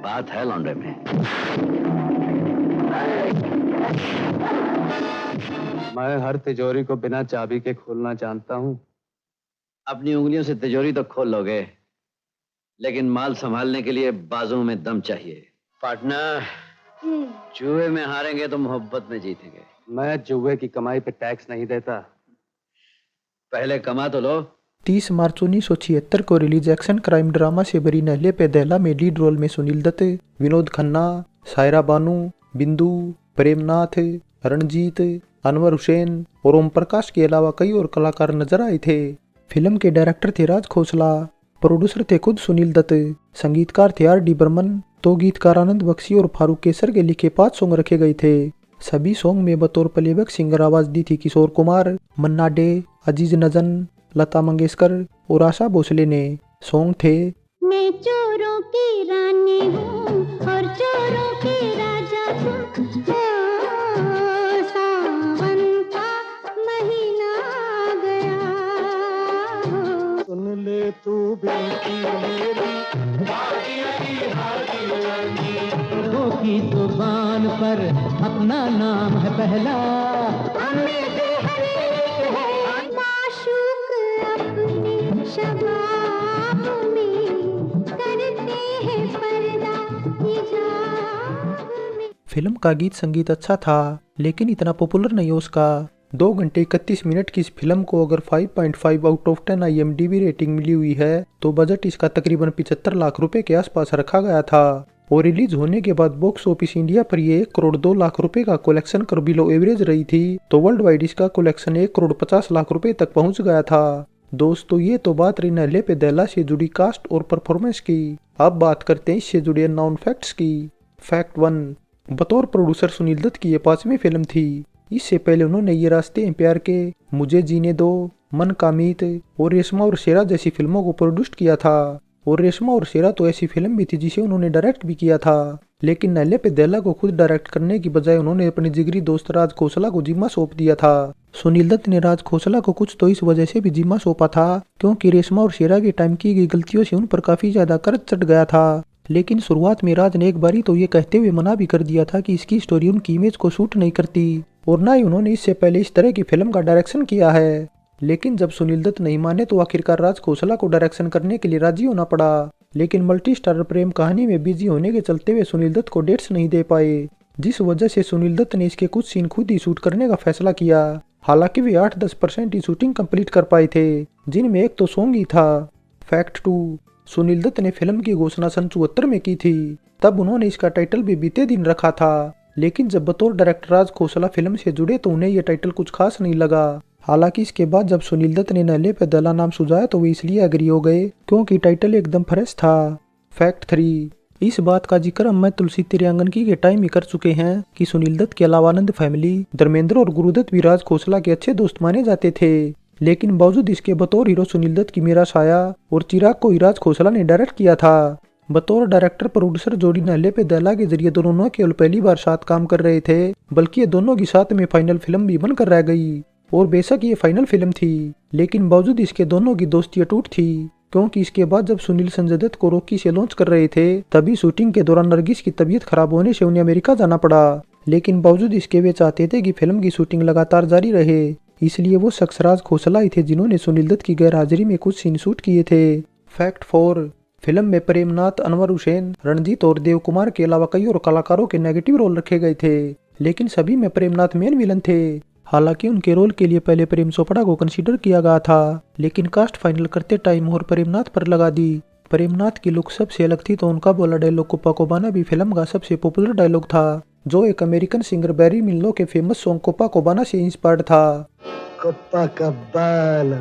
बात है लौंडे में। मैं हर तिजोरी को बिना चाबी के खोलना जानता हूँ। अपनी उंगलियों से तिजोरी तो खोल लोगे, लेकिन माल संभालने के लिए बाजुओं में दम चाहिए। पार्टनर, जुए में हारेंगे तो मोहब्बत में जीतेंगे। मैं जुए की कमाई पे टैक्स नहीं देता। पहले कमा तो लो। 30 मार्च 1976 को रिलीज एक्शन क्राइम ड्रामा से भरी नल्ले पे दहला में लीड रोल में सुनील दत्त, विनोद खन्ना, सायरा बानू, बिंदु, प्रेमनाथ, रणजीत, अनवर हुसैन और ओम प्रकाश के अलावा कई और कलाकार नजर आए थे। फिल्म के डायरेक्टर थे राज खोसला, प्रोड्यूसर थे खुद सुनील दत्त, संगीतकार थे R.D. बर्मन, तो गीतकार आनंद बख्शी और फारूक केसर के लिखे 5 सॉन्ग रखे गए थे। सभी सॉन्ग में बतौर प्लेबैक सिंगर आवाज दी थी किशोर कुमार, मन्ना डे, अजीज नजन, लता मंगेशकर और आशा भोसले ने। सॉन्ग थे मैं चोरों की रानी हूँ और चोरों के राजा तुम हो, सावन का महीना आ गया हो। सुन ले तू बेटी मेरी, की जुबान पर अपना नाम है पहला। माशूक अपने शबाब में करते हैं पर्दा हिजाब में। फिल्म का गीत संगीत अच्छा था, लेकिन इतना पॉपुलर नहीं हो उसका। 2 घंटे 31 मिनट की इस फिल्म को अगर 5.5 आउट ऑफ 10 IMDb रेटिंग मिली हुई है तो बजट इसका तकरीबन 75 लाख रुपए के आसपास रखा गया था और रिलीज होने के बाद बॉक्स ऑफिस इंडिया पर ये 1 करोड़ 2 लाख रुपए का कलेक्शन कर बिलो एवरेज रही थी, तो वर्ल्ड वाइड इसका कलेक्शन 1 करोड़ 50 लाख रुपए तक पहुंच गया था। दोस्तों, ये तो बात रही नल्ले पे दहला से जुड़ी कास्ट और परफॉर्मेंस की। अब बात करते हैं इससे जुड़े नॉन फैक्ट्स की। फैक्ट 1, बतौर प्रोड्यूसर सुनील दत्त की ये 5वीं फिल्म थी। इससे पहले उन्होंने ये रास्ते हैं प्यार के, मुझे जीने दो, मन का मीत और रेशमा और शेरा जैसी फिल्मों को प्रोड्यूस किया था। और रेशमा और शेरा तो ऐसी फिल्म भी थी जिसे उन्होंने डायरेक्ट भी किया था। लेकिन नल्ले पे दहला को खुद डायरेक्ट करने की बजाय उन्होंने अपने जिगरी दोस्त राज खोसला को जिम्मा सौंप दिया था। सुनील दत्त ने राज खोसला को कुछ तो इस वजह से भी जिम्मा सौंपा था क्योंकि रेशमा और शेरा के टाइम की गई गलतियों से उन पर काफी ज्यादा कर्ज चढ़ गया था। लेकिन शुरुआत में राज ने एक बारी तो ये कहते हुए मना भी कर दिया था कि इसकी स्टोरी उनकी इमेज को सूट नहीं करती और ना ही उन्होंने इससे पहले इस तरह की फिल्म का डायरेक्शन किया है। लेकिन जब सुनील दत्त नहीं माने तो आखिरकार राज खोसला को डायरेक्शन करने के लिए राजी होना पड़ा। लेकिन मल्टी स्टारर प्रेम कहानी में बिजी होने के चलते हुए सुनील दत्त को डेट्स नहीं दे पाए, जिस वजह से सुनील दत्त ने इसके कुछ सीन खुद ही शूट करने का फैसला किया। हालांकि वे 8-10% ही शूटिंग कंप्लीट कर पाए थे, जिनमें एक तो सॉन्ग ही था। फैक्ट 2, सुनील दत्त ने फिल्म की घोषणा सन 74 में की थी। तब उन्होंने इसका टाइटल भी बीते दिन रखा था, लेकिन जब बतौर डायरेक्टर राज खोसला फिल्म से जुड़े तो उन्हें यह टाइटल कुछ खास नहीं लगा। हालांकि इसके बाद जब सुनील दत्त ने नल्ले पे दहला नाम सुझाया तो वे इसलिए एग्री हो गए क्योंकि टाइटल एकदम फ्रेश था। फैक्ट 3, इस बात का जिक्र हम मैं तुलसी तेरे आंगन की के टाइम ही कर चुके हैं कि सुनील दत्त के अलावा आनंद फैमिली, धर्मेंद्र और गुरुदत्त भी राज खोसला के अच्छे दोस्त माने जाते थे। लेकिन बावजूद इसके बतौर हीरो सुनील दत्त की मेरा साया और चिराग को ही राज खोसला ने डायरेक्ट किया था। बतौर डायरेक्टर प्रोड्यूसर जोड़ी नल्ले पे दहला के जरिए दोनों न केवल पहली बार साथ काम कर रहे थे, बल्कि ये दोनों की साथ में फाइनल फिल्म भी बनकर रह गई। और बेशक ये फाइनल फिल्म थी, लेकिन बावजूद इसके दोनों की दोस्ती अटूट थी, क्योंकि इसके बाद जब सुनील संजय दत्त को रॉकी से लॉन्च कर रहे थे तभी शूटिंग के दौरान नरगिस की तबीयत खराब होने से उन्हें अमेरिका जाना पड़ा। लेकिन बावजूद इसके वे चाहते थे कि फिल्म की शूटिंग लगातार जारी रहे, इसलिए वो शख्स राज खोसला ही थे जिन्होंने सुनील दत्त की गैर हाजिरी में कुछ सीन शूट किए थे। फैक्ट 4, फिल्म में प्रेमनाथ, अनवर हुसैन, रणजीत और देव कुमार के अलावा कई और कलाकारों के नेगेटिव रोल रखे गए थे, लेकिन सभी में प्रेमनाथ मेन विलन थे। हालांकि उनके रोल के लिए पहले प्रेम चोपड़ा को कंसीडर किया गया था, लेकिन कास्ट फाइनल करते टाइम और प्रेमनाथ पर लगा दी। प्रेमनाथ की लुक सबसे अलग थी तो उनका बोला डायलॉग कोपाकोबाना भी फिल्म का सबसे पॉपुलर डायलॉग था, जो एक अमेरिकन सिंगर बैरी मिल्लो के फेमस सॉन्ग कोपाकोबाना से इंस्पायर्ड था। कोपाकोबाना।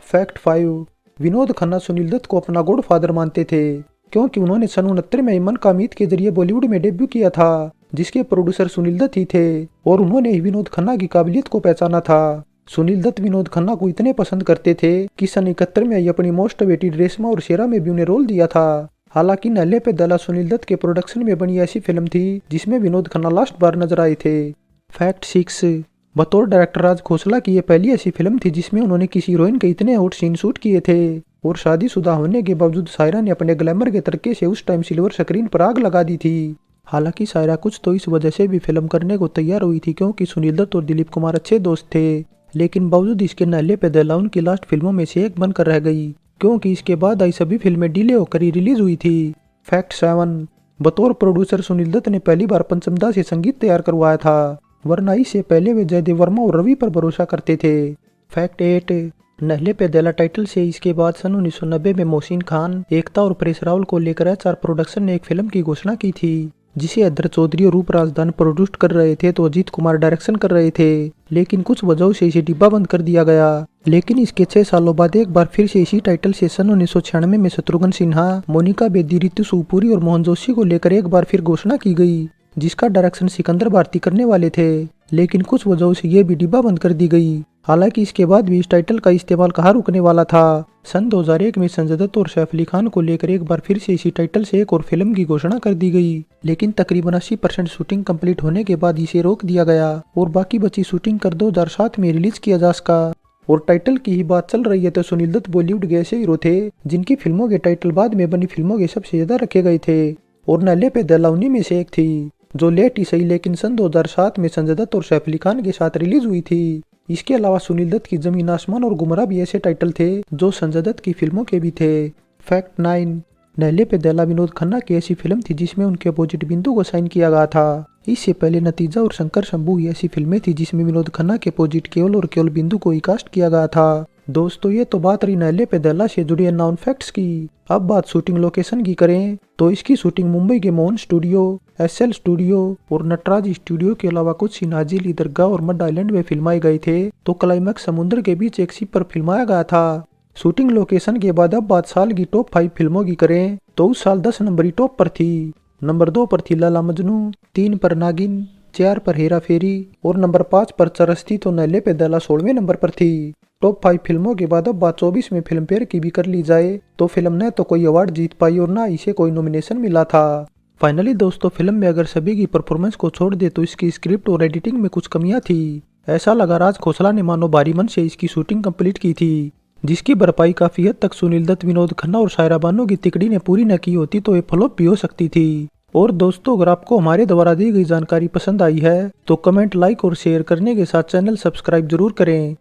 फैक्ट 5, विनोद खन्ना सुनील दत्त को अपना गॉड फादर मानते थे क्योंकि उन्होंने सन 69 में मन का मीत के जरिए बॉलीवुड में डेब्यू किया था, जिसके प्रोड्यूसर सुनील दत्त ही थे और उन्होंने ही विनोद खन्ना की काबिलियत को पहचाना था। सुनील दत्त विनोद खन्ना को इतने पसंद करते थे कि सन 71 में अपनी मोस्ट अवेटेड रेशमा और शेरा में भी उन्हें रोल दिया था। हालांकि नल्ले पे दहला सुनील दत्त के प्रोडक्शन में बनी ऐसी फिल्म थी जिसमें विनोद खन्ना लास्ट बार नजर आए थे। फैक्ट 6, बतौर डायरेक्टर राज खोसला की ये पहली ऐसी फिल्म थी जिसमें उन्होंने किसी हीरोइन के इतने हॉट सीन शूट किए थे। और शादीशुदा होने के बावजूद सायरा ने अपने ग्लैमर के तरीके से उस टाइम सिल्वर स्क्रीन पर आग लगा दी थी। हालांकि सायरा कुछ तो इस वजह से भी फिल्म करने को तैयार हुई थी क्योंकि सुनील दत्त और दिलीप कुमार अच्छे दोस्त थे, लेकिन बावजूद इसके नल्ले पे दला उनकी लास्ट फिल्मों में से एक बनकर रह गई क्योंकि इसके बाद आई सभी फिल्में डिले होकर ही रिलीज हुई थी। फैक्ट 7, बतौर प्रोड्यूसर सुनील दत्त ने पहली बार पंचमदा से संगीत तैयार करवाया था, वरना इससे पहले वे जयदेव वर्मा और रवि पर भरोसा करते थे। फैक्ट 8, नल्ले पे दला टाइटल से इसके बाद सन 1990 में मोहसिन खान, एकता और प्रेस रावल को लेकर HR प्रोडक्शन ने एक फिल्म की घोषणा की थी जिसे हैदर चौधरी और रूप राजदान प्रोड्यूस कर रहे थे तो अजीत कुमार डायरेक्शन कर रहे थे, लेकिन कुछ वजहों से इसे डिब्बा बंद कर दिया गया। लेकिन इसके 6 सालों बाद एक बार फिर से इसी टाइटल से सन 1996 में शत्रुघ्न सिन्हा, मोनिका बेदी, रितु सुपुरी और मोहन जोशी को लेकर एक बार फिर घोषणा की गई जिसका डायरेक्शन सिकंदर भारती करने वाले थे, लेकिन कुछ वजहों से ये भी डिब्बा बंद कर दी गई। हालांकि इसके बाद भी इस टाइटल का इस्तेमाल कहाँ रुकने वाला था। सन 2001 में संजय दत्त और सैफ अली खान को लेकर एक बार फिर से इसी टाइटल से एक और फिल्म की घोषणा कर दी गई, लेकिन तकरीबन 80% शूटिंग कंप्लीट होने के बाद इसे रोक दिया गया और बाकी बची शूटिंग कर 2007 में रिलीज किया जा सका। और टाइटल की ही बात चल रही है तो सुनील दत्त बॉलीवुड के ऐसे हीरो थे जिनकी फिल्मों के टाइटल बाद में बनी फिल्मों के सबसे ज्यादा रखे गए थे और नल्ले पे दला उन्हीं में से एक थी जो लेट ही सही लेकिन सन 2007 में संजय दत्त और सैफ अली खान के साथ रिलीज हुई थी। इसके अलावा सुनील दत्त की जमीन आसमान और गुमराह भी ऐसे टाइटल थे जो संजय दत्त की फिल्मों के भी थे। फैक्ट 9, नल्ले पे दला विनोद खन्ना की ऐसी फिल्म थी जिसमें उनके अपोजिट बिंदु को साइन किया गया था। इससे पहले नतीजा और शंकर शंभू ही ऐसी फिल्में थी जिसमें विनोद खन्ना के अपोजिट केवल और केवल बिंदु को ही कास्ट किया गया था। दोस्तों ये तो बात रही नल्ले पे दला से जुड़ी अननोन फैक्ट्स की। अब बात शूटिंग लोकेशन की करें तो इसकी शूटिंग मुंबई के मोहन स्टूडियो, SL स्टूडियो और नटराज स्टूडियो के अलावा कुछ सीन हाजी दरगाह और मड आइलैंड में फिल्माए गए थे तो क्लाइमैक्स समुद्र के बीच एक शिप पर फिल्माया गया था। शूटिंग लोकेशन के बाद अब बात साल की टॉप 5 फिल्मों की करें तो उस साल 10 नंबर टॉप पर थी। नंबर 2 पर थी लाला मजनू, 3 पर नागिन, 4 पर हेरा फेरी और नंबर 5 पर चरस्ती तो नल्ले पे दला 16वें नंबर पर थी। टॉप 5 फिल्मों के बाद अब बात 24 में फिल्म फेयर की भी कर ली जाए तो फिल्म ने तो कोई अवार्ड जीत पाई और ना इसे कोई नॉमिनेशन मिला था। फाइनली दोस्तों फिल्म में अगर सभी की परफॉर्मेंस को छोड़ दे तो इसकी स्क्रिप्ट और एडिटिंग में कुछ कमियां थी। ऐसा लगा राज खोसला ने मानो भारी मन से इसकी शूटिंग कंप्लीट की थी जिसकी भरपाई काफी हद तक सुनील दत्त, विनोद खन्ना और सायरा बानो की तिकड़ी ने पूरी न की होती तो ये फ्लॉप भी हो सकती थी। और दोस्तों अगर आपको हमारे द्वारा दी गई जानकारी पसंद आई है तो कमेंट, लाइक और शेयर करने के साथ चैनल सब्सक्राइब जरूर करें।